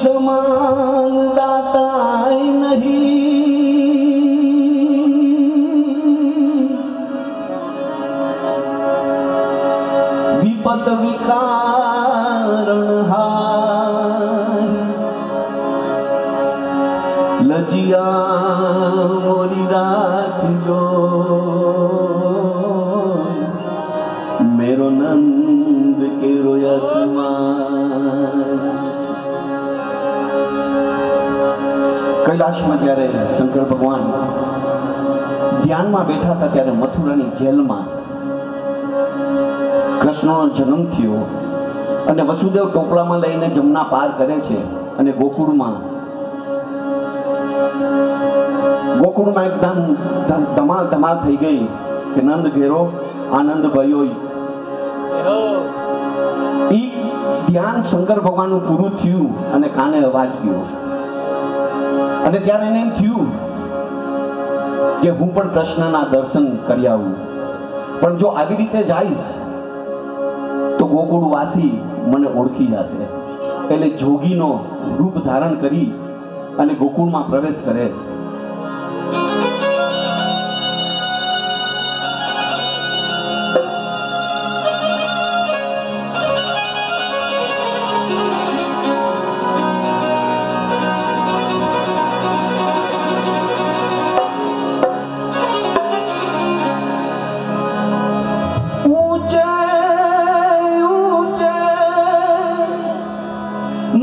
समान दाता नहीं, विपद विकारण हार, लजिया मोरी राखजो मेरो नंद के रोयसमान। कैलाश में त्यारे शंकर भगवान ध्यान में बैठा था त्यारे मथुरा ની જેલ में કૃષ્ણનો જન્મ થયો અને વસુદેવ ટોપલામાં લઈને જમના પાર કરે છે અને ગોકુળમાં એકદમ ધમાલ ધમાલ થઈ ગઈ કે નંદ ઘેરો આનંદ ભયો। ઈ ધ્યાન શંકર ભગવાનનું પૂરું થયું અને કાને અવાજ ગયો અને ત્યારે એને એમ થયું કે હું પણ કૃષ્ણના દર્શન કરી આવું, પણ જો આવી રીતે જઈશ તો ગોકુળવાસી મને ઓળખી જશે। એટલે જોગીનો રૂપ ધારણ કરી અને ગોકુળમાં પ્રવેશ કરે।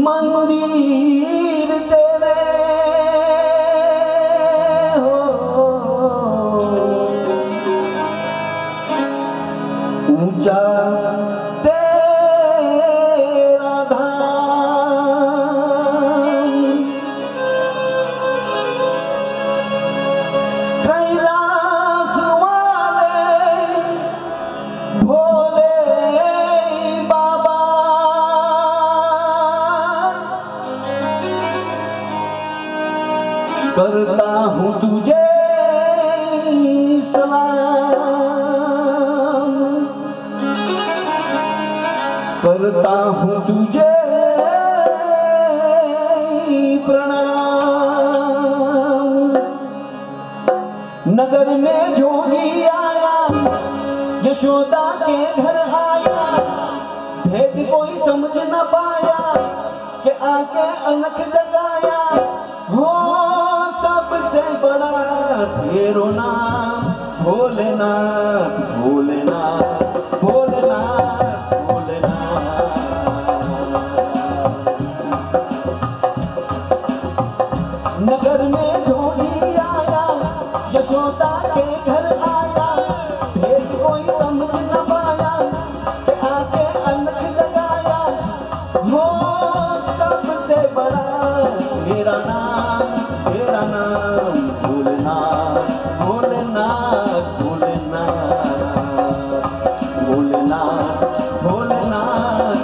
मंदिर तेरे हो ऊंचा तेरा धाम, कैलाश वाले भोले बाबा करता हूँ तुझे सलाम, करता हूँ तुझे प्रणाम। नगर में जोगी आया, यशोदा के घर आया, भेद कोई समझ न पाया कि आके अलख जगाया। हो सबसे बड़ा तेरो नाम भोलेनाथ, भोलेनाथ, भोलेनाथ, भोलेनाथ। नगर में जोगी आया, यशोदा के घर आया, भेद कोई समझ न पाया कि आके अलख जगाया। हो सबसे बड़ा तेरा नाम, तेरा नाम भोलेनाथ, भोलेनाथ, भोलेनाथ, भोलेनाथ, भोलेनाथ,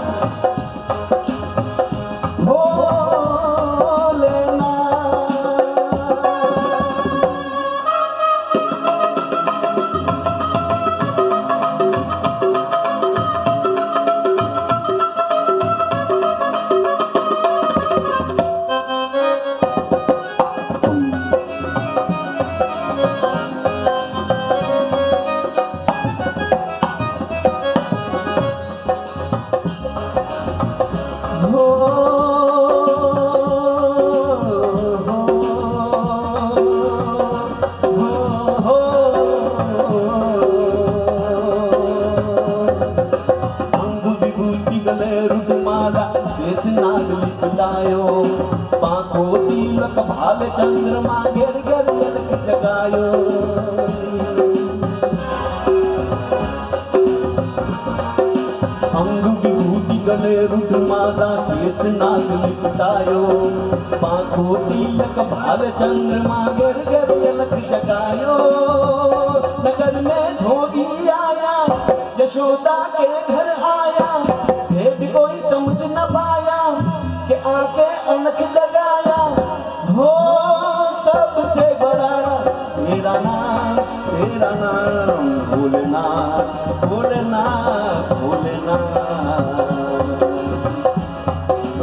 पाखो तिलक भाल चंद्रमा घेर घेर अलख जगायो। अंग विभूति गले रुद्रमाला शेष नाग लिपटायो। पाखो तिलक भाल चंद्रमा घेर घेर अलख जगायो। नगर में जोगी आया, यशोदा के घर आया, भेद कोई समझ न पाया कि आके अलख जगाया। हो सबसे बड़ा तेरा नाम, तेरा नाम भोलेनाथ, भोलेनाथ, भोलेनाथ,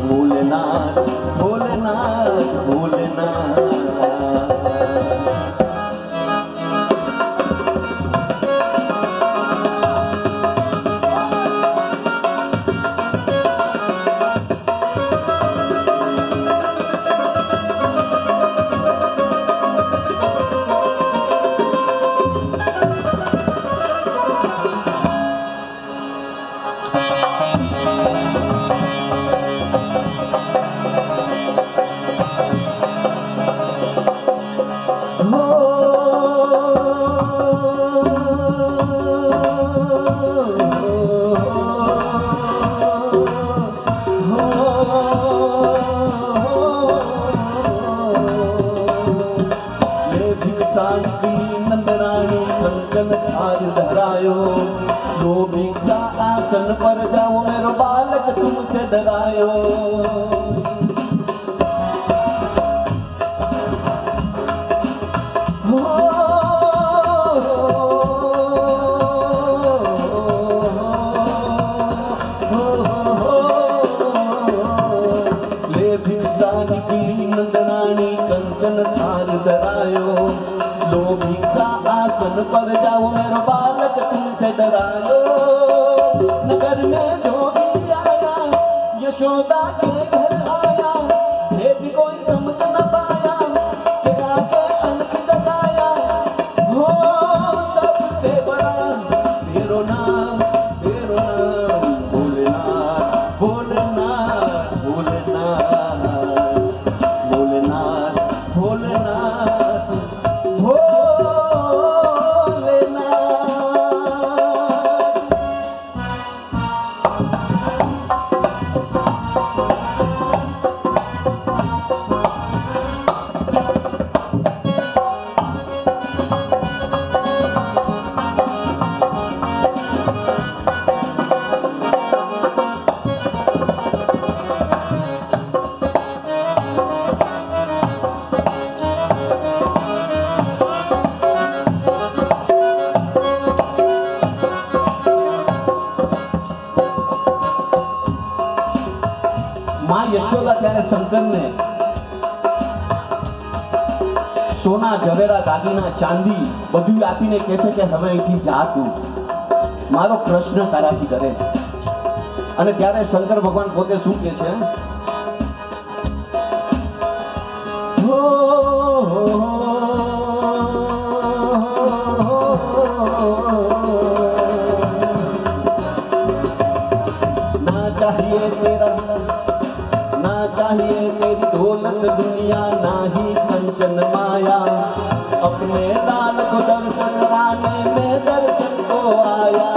भोलेनाथ, भोलेनाथ। भोलेनाथ। नंदरानी कंकन हार धरायो, लो भिक्षा आसन पर जाओ, मेरो बालक तुमसे डरायो। ले भिक्षा निकली नंदरानी कंकन हार धरायो, लो भिक्षा आसन पर जाओ, मेरो बालक तुमसे डरायो। नगर में जोगी आया, यशोदा के घर आया, भेद कोई समझ न पाया, के आगे अनक जगाया। हो सबसे बड़ा तेरो नाम भोलेनाथ, भोलेनाथ, भोलेनाथ, भोलेनाथ, भोलेनाथ, मां यशोदा त्यारे शंकर ने सोना जवेरा दागीना चांदी બધું આપીને કહે છે કે હવે અહીંથી જા તું, મારો પ્રશ્ન તારાથી કરે છે। અને ત્યારે શંકર ભગવાન પોતે શું કહે છે? ના ચાહીએ તેરા, ना चाहिए तेरी दौलत दुनिया, ना ही कंचन माया, अपने लाल को दर्शन कराने में दर्शन को आया।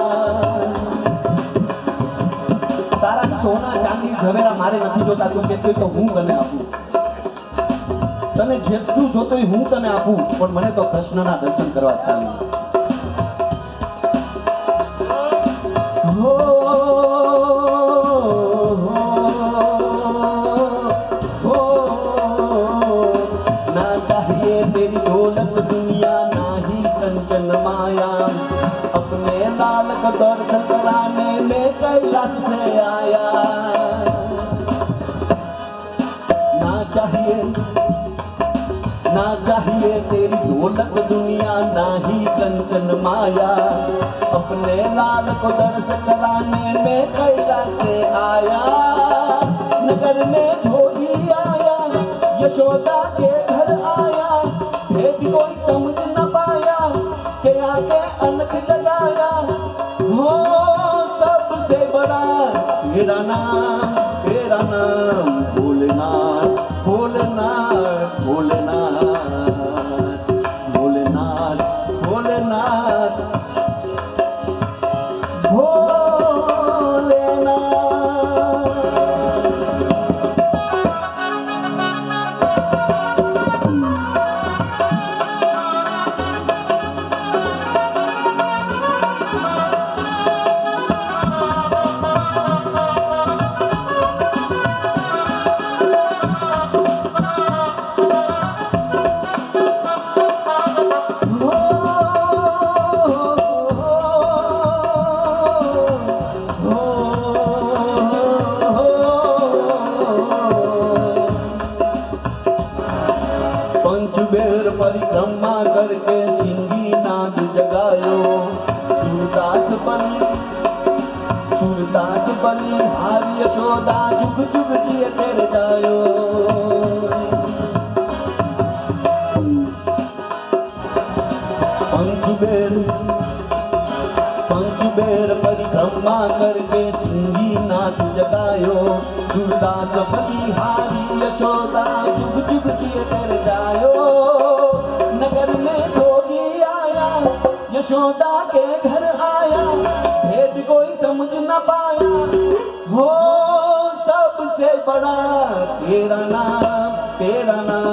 तारा सोना चांदी झवेरा मारे નથી જોતા, તું કહેતો તો હું તને આપું, તને જેટલું જોતો હું તને આપું, પણ મને તો કૃષ્ણના દર્શન કરવા ચાલે। तेरी दौलत दुनिया, ना ही कंचन माया, अपने लाल को दर्शन कराने में कैलाश से आया। ना चाहिए तेरी दौलत दुनिया, ना ही कंचन माया, अपने लाल को दर्शन कराने में कैलाश से आया। नगर में जोगी आया, यशोदा के घर आया, भेद कोई समझ न पाया, के आगे अनक जगाया। हो सबसे बड़ा तेरा नाम भोलेनाथ, भोलेनाथ, भोलेनाथ, भोलेनाथ, भोलेनाथ, करके सिंगी नाद जगायो। सूरदास बनी हारी यशोदा जुग जुग जिए तेरे जायो। पंचबेर परिक्रमा करके सिंगी नाथ जगायो। सूरदास बनी हारी यशोदा जुग जुग जिए तेरे जायो। नगर में जोगी आया यशोदा के घर आया, भेद कोई समझ न पाया, हो सबसे बड़ा तेरा नाम